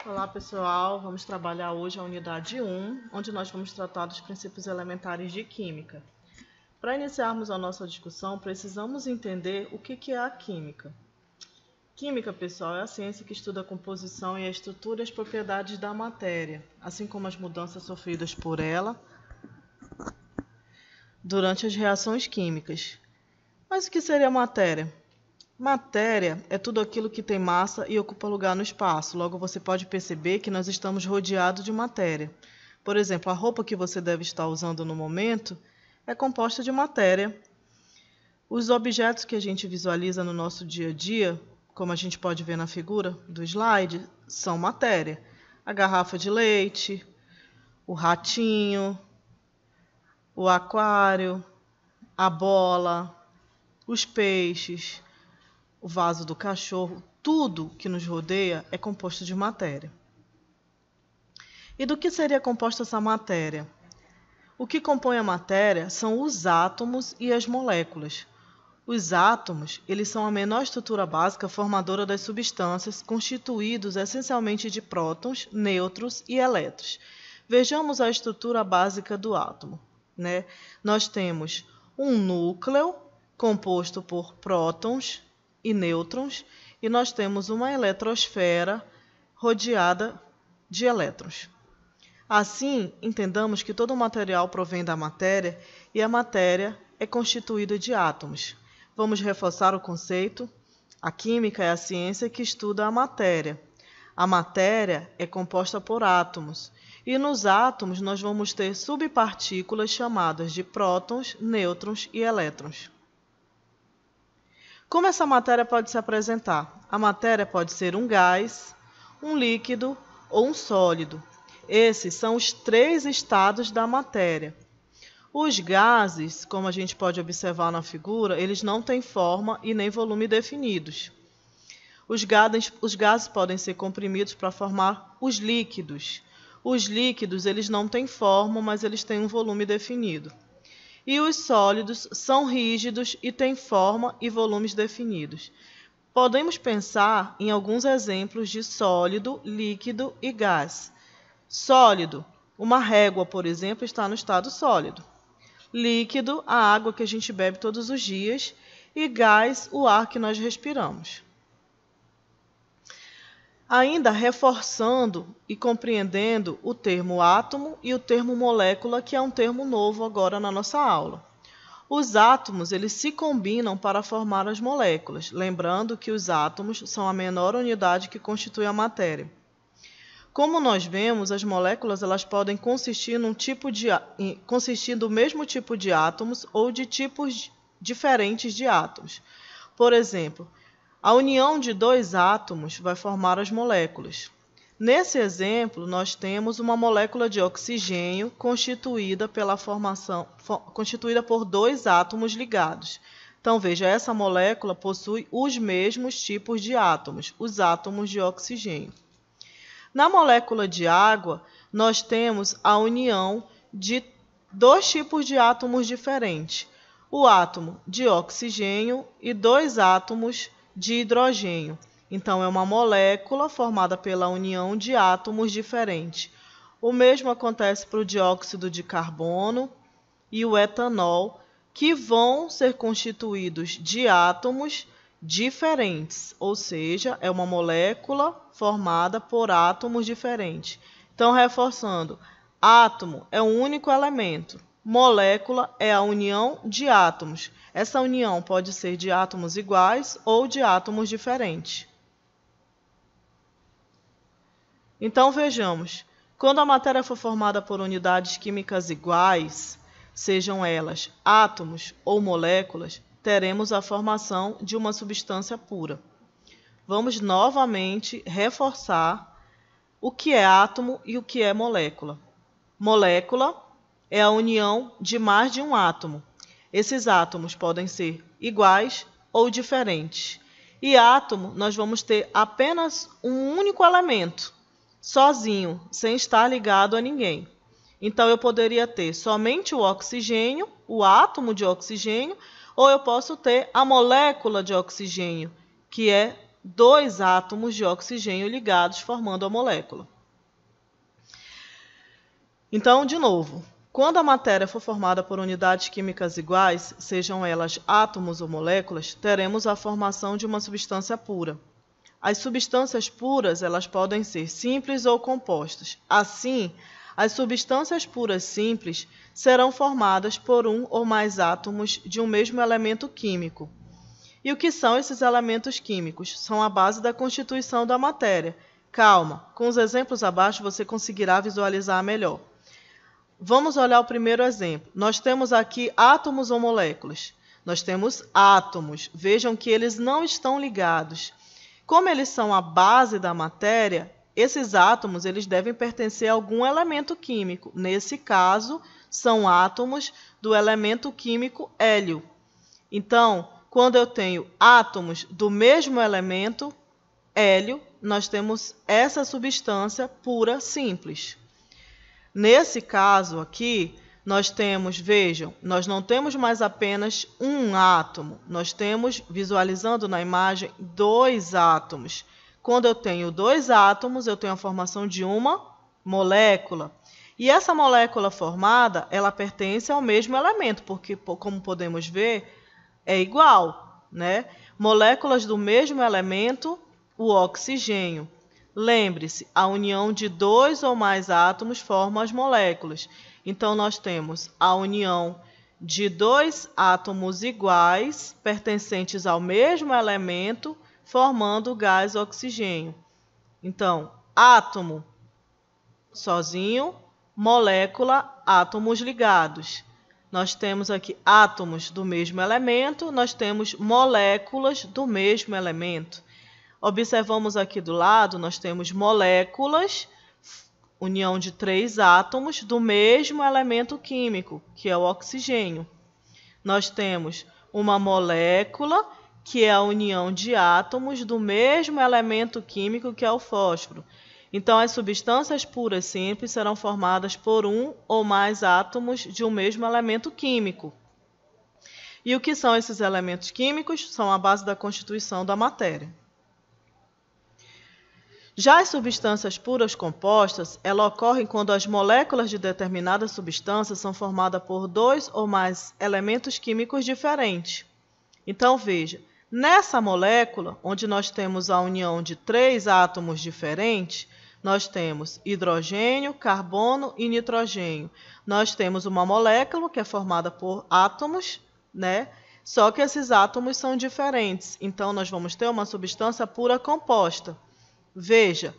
Olá pessoal, vamos trabalhar hoje a unidade 1, onde nós vamos tratar dos princípios elementares de química. Para iniciarmos a nossa discussão, precisamos entender o que é a química. Química, pessoal, é a ciência que estuda a composição e a estrutura e as propriedades da matéria, assim como as mudanças sofridas por ela durante as reações químicas. Mas o que seria matéria? Matéria é tudo aquilo que tem massa e ocupa lugar no espaço. Logo, você pode perceber que nós estamos rodeados de matéria. Por exemplo, a roupa que você deve estar usando no momento é composta de matéria. Os objetos que a gente visualiza no nosso dia a dia, como a gente pode ver na figura do slide, são matéria. A garrafa de leite, o ratinho, o aquário, a bola, os peixes, o vaso do cachorro, tudo que nos rodeia é composto de matéria. E do que seria composta essa matéria? O que compõe a matéria são os átomos e as moléculas. Os átomos, eles são a menor estrutura básica formadora das substâncias, constituídos essencialmente de prótons, nêutrons e elétrons. Vejamos a estrutura básica do átomo, né? Nós temos um núcleo composto por prótons e nêutrons, e nós temos uma eletrosfera rodeada de elétrons. Assim, entendamos que todo o material provém da matéria e a matéria é constituída de átomos. Vamos reforçar o conceito? A química é a ciência que estuda a matéria. A matéria é composta por átomos, e nos átomos nós vamos ter subpartículas chamadas de prótons, nêutrons e elétrons. Como essa matéria pode se apresentar? A matéria pode ser um gás, um líquido ou um sólido. Esses são os três estados da matéria. Os gases, como a gente pode observar na figura, eles não têm forma e nem volume definidos. Os gases podem ser comprimidos para formar os líquidos. Os líquidos, eles não têm forma, mas eles têm um volume definido. E os sólidos são rígidos e têm forma e volumes definidos. Podemos pensar em alguns exemplos de sólido, líquido e gás. Sólido, uma régua, por exemplo, está no estado sólido. Líquido, a água que a gente bebe todos os dias. E gás, o ar que nós respiramos. Ainda reforçando e compreendendo o termo átomo e o termo molécula, que é um termo novo agora na nossa aula. Os átomos, eles se combinam para formar as moléculas, lembrando que os átomos são a menor unidade que constitui a matéria. Como nós vemos, as moléculas elas podem consistir do mesmo tipo de átomos ou de tipos diferentes de átomos. Por exemplo, a união de dois átomos vai formar as moléculas. Nesse exemplo, nós temos uma molécula de oxigênio constituída por dois átomos ligados. Então, veja, essa molécula possui os mesmos tipos de átomos, os átomos de oxigênio. Na molécula de água, nós temos a união de dois tipos de átomos diferentes. O átomo de oxigênio e dois átomos de hidrogênio. Então, é uma molécula formada pela união de átomos diferentes. O mesmo acontece para o dióxido de carbono e o etanol, que vão ser constituídos de átomos diferentes, ou seja, é uma molécula formada por átomos diferentes. Então, reforçando, átomo é um único elemento. Molécula é a união de átomos. Essa união pode ser de átomos iguais ou de átomos diferentes. Então, vejamos. Quando a matéria for formada por unidades químicas iguais, sejam elas átomos ou moléculas, teremos a formação de uma substância pura. Vamos novamente reforçar o que é átomo e o que é molécula. Molécula é a união de mais de um átomo. Esses átomos podem ser iguais ou diferentes. E átomo, nós vamos ter apenas um único elemento, sozinho, sem estar ligado a ninguém. Então, eu poderia ter somente o oxigênio, o átomo de oxigênio, ou eu posso ter a molécula de oxigênio, que é dois átomos de oxigênio ligados formando a molécula. Então, de novo, quando a matéria for formada por unidades químicas iguais, sejam elas átomos ou moléculas, teremos a formação de uma substância pura. As substâncias puras, elas podem ser simples ou compostas. Assim, as substâncias puras simples serão formadas por um ou mais átomos de um mesmo elemento químico. E o que são esses elementos químicos? São a base da constituição da matéria. Calma, com os exemplos abaixo você conseguirá visualizar melhor. Vamos olhar o primeiro exemplo. Nós temos aqui átomos ou moléculas. Nós temos átomos. Vejam que eles não estão ligados. Como eles são a base da matéria, esses átomos eles devem pertencer a algum elemento químico. Nesse caso, são átomos do elemento químico hélio. Então, quando eu tenho átomos do mesmo elemento, hélio, nós temos essa substância pura simples. Nesse caso aqui, nós temos, vejam, nós não temos mais apenas um átomo, nós temos, visualizando na imagem, dois átomos. Quando eu tenho dois átomos, eu tenho a formação de uma molécula. E essa molécula formada, ela pertence ao mesmo elemento, porque, como podemos ver, é igual, né? Moléculas do mesmo elemento, o oxigênio. Lembre-se, a união de dois ou mais átomos forma as moléculas. Então, nós temos a união de dois átomos iguais, pertencentes ao mesmo elemento, formando o gás oxigênio. Então, átomo sozinho, molécula, átomos ligados. Nós temos aqui átomos do mesmo elemento, nós temos moléculas do mesmo elemento. Observamos aqui do lado, nós temos moléculas, união de três átomos do mesmo elemento químico, que é o oxigênio. Nós temos uma molécula, que é a união de átomos do mesmo elemento químico, que é o fósforo. Então, as substâncias puras simples serão formadas por um ou mais átomos de um mesmo elemento químico. E o que são esses elementos químicos? São a base da constituição da matéria. Já as substâncias puras compostas, elas ocorrem quando as moléculas de determinada substância são formadas por dois ou mais elementos químicos diferentes. Então, veja, nessa molécula, onde nós temos a união de três átomos diferentes, nós temos hidrogênio, carbono e nitrogênio. Nós temos uma molécula que é formada por átomos, né? Só que esses átomos são diferentes. Então, nós vamos ter uma substância pura composta. Veja,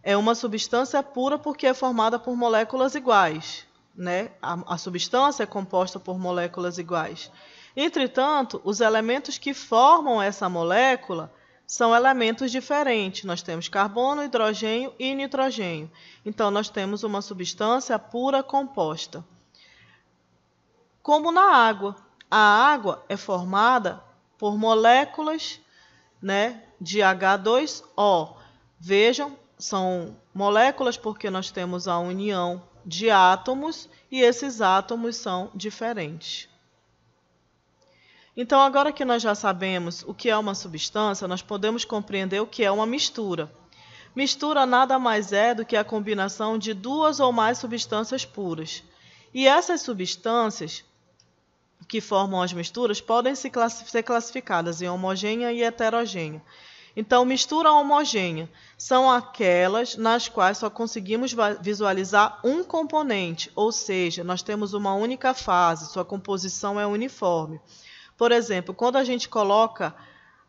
é uma substância pura porque é formada por moléculas iguais, né? A substância é composta por moléculas iguais. Entretanto, os elementos que formam essa molécula são elementos diferentes. Nós temos carbono, hidrogênio e nitrogênio. Então, nós temos uma substância pura composta. Como na água. A água é formada por moléculas, né, de H2O. Vejam, são moléculas porque nós temos a união de átomos e esses átomos são diferentes. Então, agora que nós já sabemos o que é uma substância, nós podemos compreender o que é uma mistura. Mistura nada mais é do que a combinação de duas ou mais substâncias puras. E essas substâncias que formam as misturas podem ser classificadas em homogênea e heterogênea. Então, mistura homogênea são aquelas nas quais só conseguimos visualizar um componente, ou seja, nós temos uma única fase, sua composição é uniforme. Por exemplo, quando a gente coloca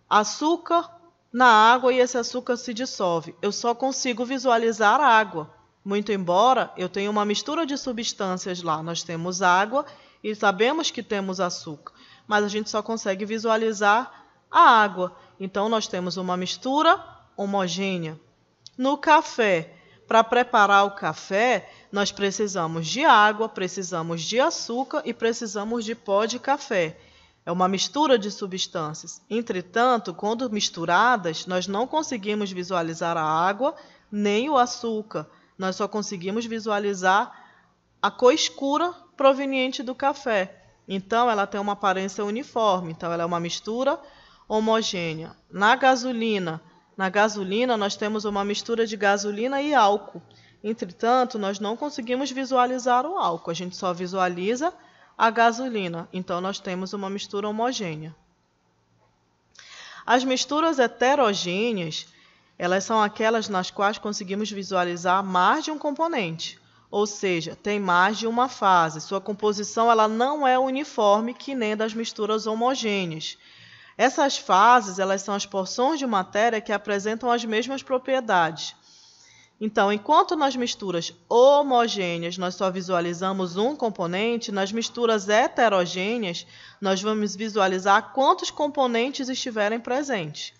açúcar na água e esse açúcar se dissolve, eu só consigo visualizar a água. Muito embora eu tenha uma mistura de substâncias lá, nós temos água e sabemos que temos açúcar, mas a gente só consegue visualizar a água. Então, nós temos uma mistura homogênea. No café, para preparar o café, nós precisamos de água, precisamos de açúcar e precisamos de pó de café. É uma mistura de substâncias. Entretanto, quando misturadas, nós não conseguimos visualizar a água nem o açúcar. Nós só conseguimos visualizar a cor escura proveniente do café. Então, ela tem uma aparência uniforme. Então, ela é uma mistura homogênea. Na gasolina nós temos uma mistura de gasolina e álcool. Entretanto, nós não conseguimos visualizar o álcool, a gente só visualiza a gasolina. Então, nós temos uma mistura homogênea. As misturas heterogêneas, elas são aquelas nas quais conseguimos visualizar mais de um componente, ou seja, tem mais de uma fase. Sua composição ela não é uniforme, que nem das misturas homogêneas. Essas fases elas são as porções de matéria que apresentam as mesmas propriedades. Então, enquanto nas misturas homogêneas nós só visualizamos um componente, nas misturas heterogêneas nós vamos visualizar quantos componentes estiverem presentes.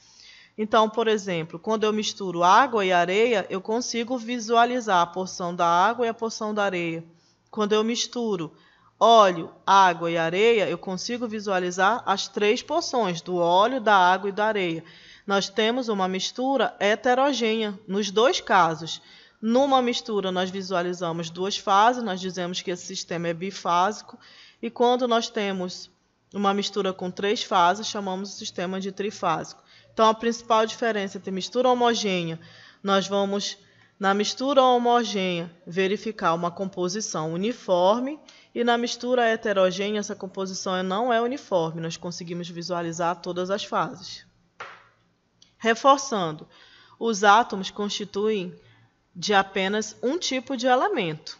Então, por exemplo, quando eu misturo água e areia, eu consigo visualizar a porção da água e a porção da areia. Quando eu misturo óleo, água e areia, eu consigo visualizar as 3 porções do óleo, da água e da areia. Nós temos uma mistura heterogênea nos 2 casos. Numa mistura, nós visualizamos 2 fases, nós dizemos que esse sistema é bifásico. E quando nós temos uma mistura com 3 fases, chamamos o sistema de trifásico. Então, a principal diferença entre mistura homogênea, nós vamos, na mistura homogênea, verificar uma composição uniforme, e na mistura heterogênea, essa composição não é uniforme, nós conseguimos visualizar todas as fases. Reforçando, os átomos constituem de apenas um tipo de elemento.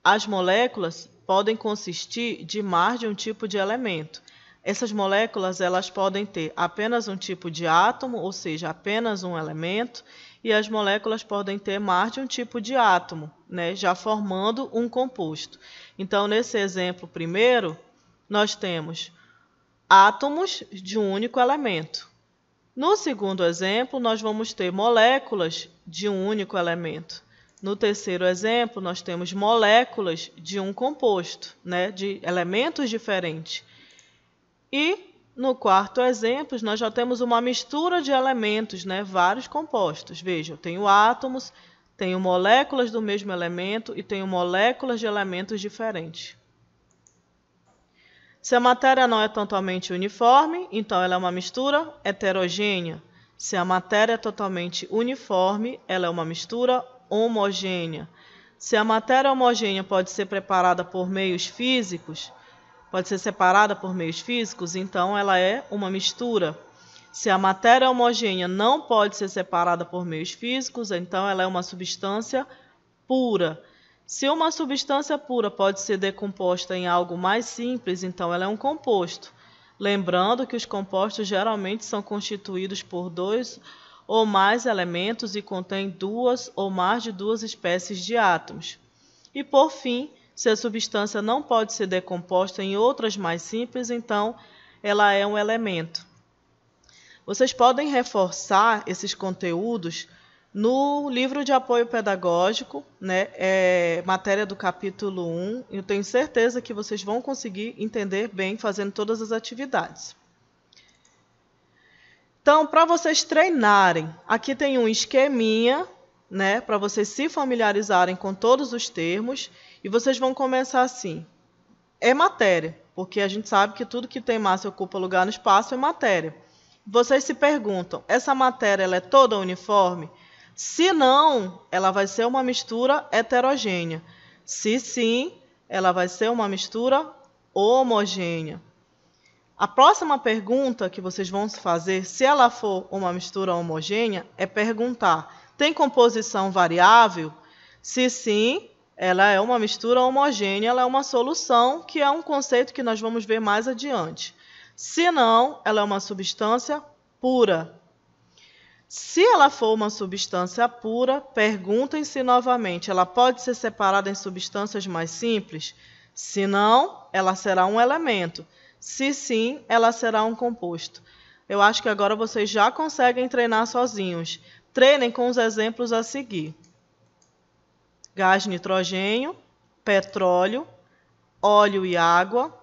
As moléculas podem consistir de mais de um tipo de elemento. Essas moléculas elas podem ter apenas um tipo de átomo, ou seja, apenas um elemento, e as moléculas podem ter mais de um tipo de átomo, né, já formando um composto. Então, nesse exemplo primeiro, nós temos átomos de um único elemento. No segundo exemplo, nós vamos ter moléculas de um único elemento. No terceiro exemplo, nós temos moléculas de um composto, né, de elementos diferentes. E no quarto exemplo, nós já temos uma mistura de elementos, né, vários compostos. Veja, eu tenho átomos, tenho moléculas do mesmo elemento e tenho moléculas de elementos diferentes. Se a matéria não é totalmente uniforme, então ela é uma mistura heterogênea. Se a matéria é totalmente uniforme, ela é uma mistura homogênea. Se a matéria homogênea pode ser preparada por meios físicos, pode ser separada por meios físicos, então ela é uma mistura. Se a matéria homogênea não pode ser separada por meios físicos, então ela é uma substância pura. Se uma substância pura pode ser decomposta em algo mais simples, então ela é um composto. Lembrando que os compostos geralmente são constituídos por 2 ou mais elementos e contêm 2 ou mais de 2 espécies de átomos. E por fim, se a substância não pode ser decomposta em outras mais simples, então ela é um elemento. Vocês podem reforçar esses conteúdos no livro de apoio pedagógico, né, matéria do capítulo 1. Eu tenho certeza que vocês vão conseguir entender bem fazendo todas as atividades. Então, para vocês treinarem, aqui tem um esqueminha, né, para vocês se familiarizarem com todos os termos, e vocês vão começar assim. É matéria, porque a gente sabe que tudo que tem massa e ocupa lugar no espaço é matéria. Vocês se perguntam, essa matéria ela é toda uniforme? Se não, ela vai ser uma mistura heterogênea. Se sim, ela vai ser uma mistura homogênea. A próxima pergunta que vocês vão fazer, se ela for uma mistura homogênea, é perguntar, tem composição variável? Se sim, ela é uma mistura homogênea, ela é uma solução, que é um conceito que nós vamos ver mais adiante. Se não, ela é uma substância pura. Se ela for uma substância pura, perguntem-se novamente, ela pode ser separada em substâncias mais simples? Se não, ela será um elemento. Se sim, ela será um composto. Eu acho que agora vocês já conseguem treinar sozinhos. Treinem com os exemplos a seguir. Gás nitrogênio, petróleo, óleo e água,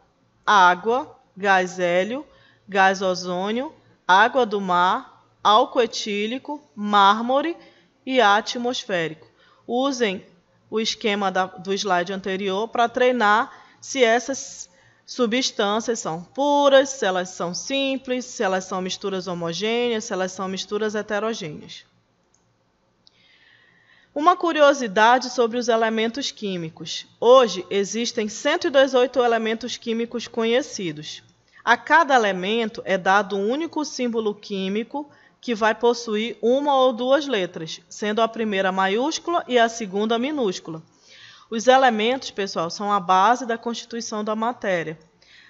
gás hélio, gás ozônio, água do mar, álcool etílico, mármore e atmosférico. Usem o esquema do slide anterior para treinar se essas Substâncias são puras, se elas são simples, se elas são misturas homogêneas, se elas são misturas heterogêneas. Uma curiosidade sobre os elementos químicos. Hoje existem 118 elementos químicos conhecidos. A cada elemento é dado um único símbolo químico que vai possuir uma ou duas letras, sendo a primeira maiúscula e a segunda minúscula. Os elementos, pessoal, são a base da constituição da matéria.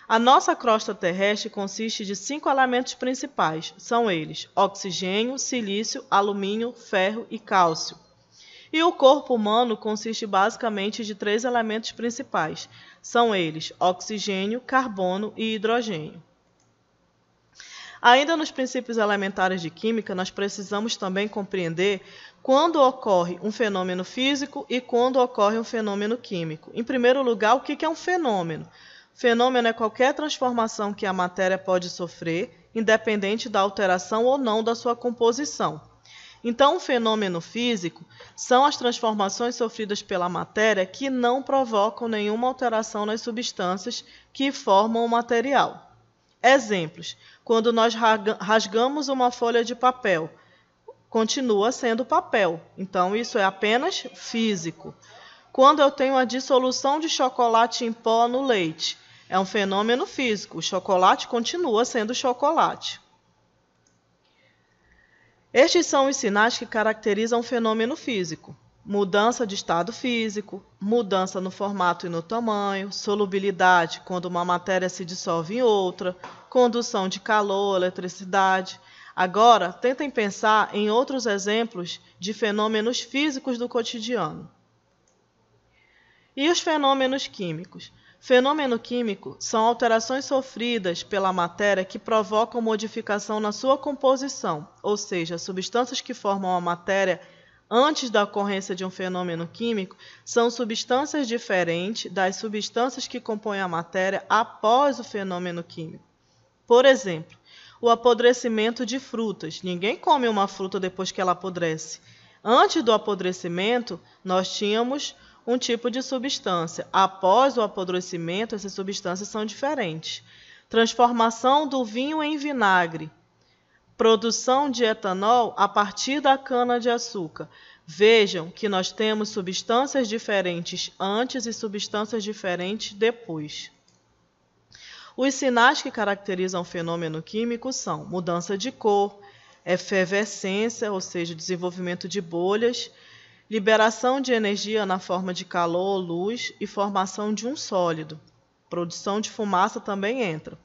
A nossa crosta terrestre consiste de 5 elementos principais. São eles: oxigênio, silício, alumínio, ferro e cálcio. E o corpo humano consiste basicamente de 3 elementos principais. São eles: oxigênio, carbono e hidrogênio. Ainda nos princípios elementares de química, nós precisamos também compreender quando ocorre um fenômeno físico e quando ocorre um fenômeno químico. Em primeiro lugar, o que é um fenômeno? Fenômeno é qualquer transformação que a matéria pode sofrer, independente da alteração ou não da sua composição. Então, um fenômeno físico são as transformações sofridas pela matéria que não provocam nenhuma alteração nas substâncias que formam o material. Exemplos: quando nós rasgamos uma folha de papel, continua sendo papel, então isso é apenas físico. Quando eu tenho a dissolução de chocolate em pó no leite, é um fenômeno físico, o chocolate continua sendo chocolate. Estes são os sinais que caracterizam um fenômeno físico: mudança de estado físico, mudança no formato e no tamanho, solubilidade, quando uma matéria se dissolve em outra, condução de calor, eletricidade. Agora, tentem pensar em outros exemplos de fenômenos físicos do cotidiano. E os fenômenos químicos? Fenômeno químico são alterações sofridas pela matéria que provocam modificação na sua composição, ou seja, substâncias que formam a matéria antes da ocorrência de um fenômeno químico são substâncias diferentes das substâncias que compõem a matéria após o fenômeno químico. Por exemplo, o apodrecimento de frutas. Ninguém come uma fruta depois que ela apodrece. Antes do apodrecimento, nós tínhamos um tipo de substância. Após o apodrecimento, essas substâncias são diferentes. Transformação do vinho em vinagre. Produção de etanol a partir da cana-de-açúcar. Vejam que nós temos substâncias diferentes antes e substâncias diferentes depois. Os sinais que caracterizam o fenômeno químico são mudança de cor, efervescência, ou seja, desenvolvimento de bolhas, liberação de energia na forma de calor ou luz e formação de um sólido. Produção de fumaça também entra.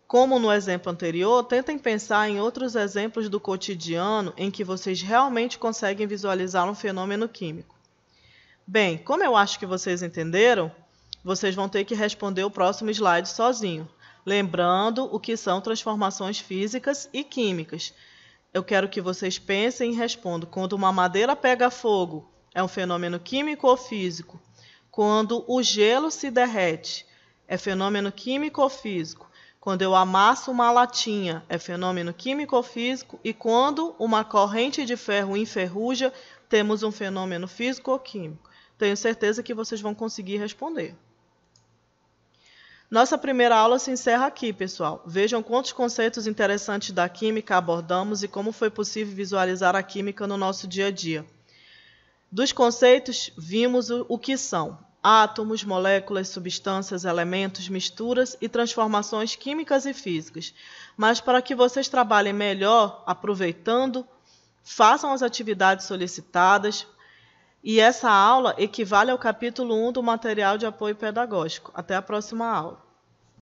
Como no exemplo anterior, tentem pensar em outros exemplos do cotidiano em que vocês realmente conseguem visualizar um fenômeno químico. Bem, como eu acho que vocês entenderam, vocês vão ter que responder o próximo slide sozinho, lembrando o que são transformações físicas e químicas. Eu quero que vocês pensem e respondam. Quando uma madeira pega fogo, é um fenômeno químico ou físico? Quando o gelo se derrete, é fenômeno químico ou físico? Quando eu amasso uma latinha, é fenômeno químico ou físico? E quando uma corrente de ferro enferruja, temos um fenômeno físico ou químico? Tenho certeza que vocês vão conseguir responder. Nossa primeira aula se encerra aqui, pessoal. Vejam quantos conceitos interessantes da química abordamos e como foi possível visualizar a química no nosso dia a dia. Dos conceitos, vimos o que são átomos, moléculas, substâncias, elementos, misturas e transformações químicas e físicas. Mas para que vocês trabalhem melhor, aproveitando, façam as atividades solicitadas. E essa aula equivale ao capítulo 1 do material de apoio pedagógico. Até a próxima aula.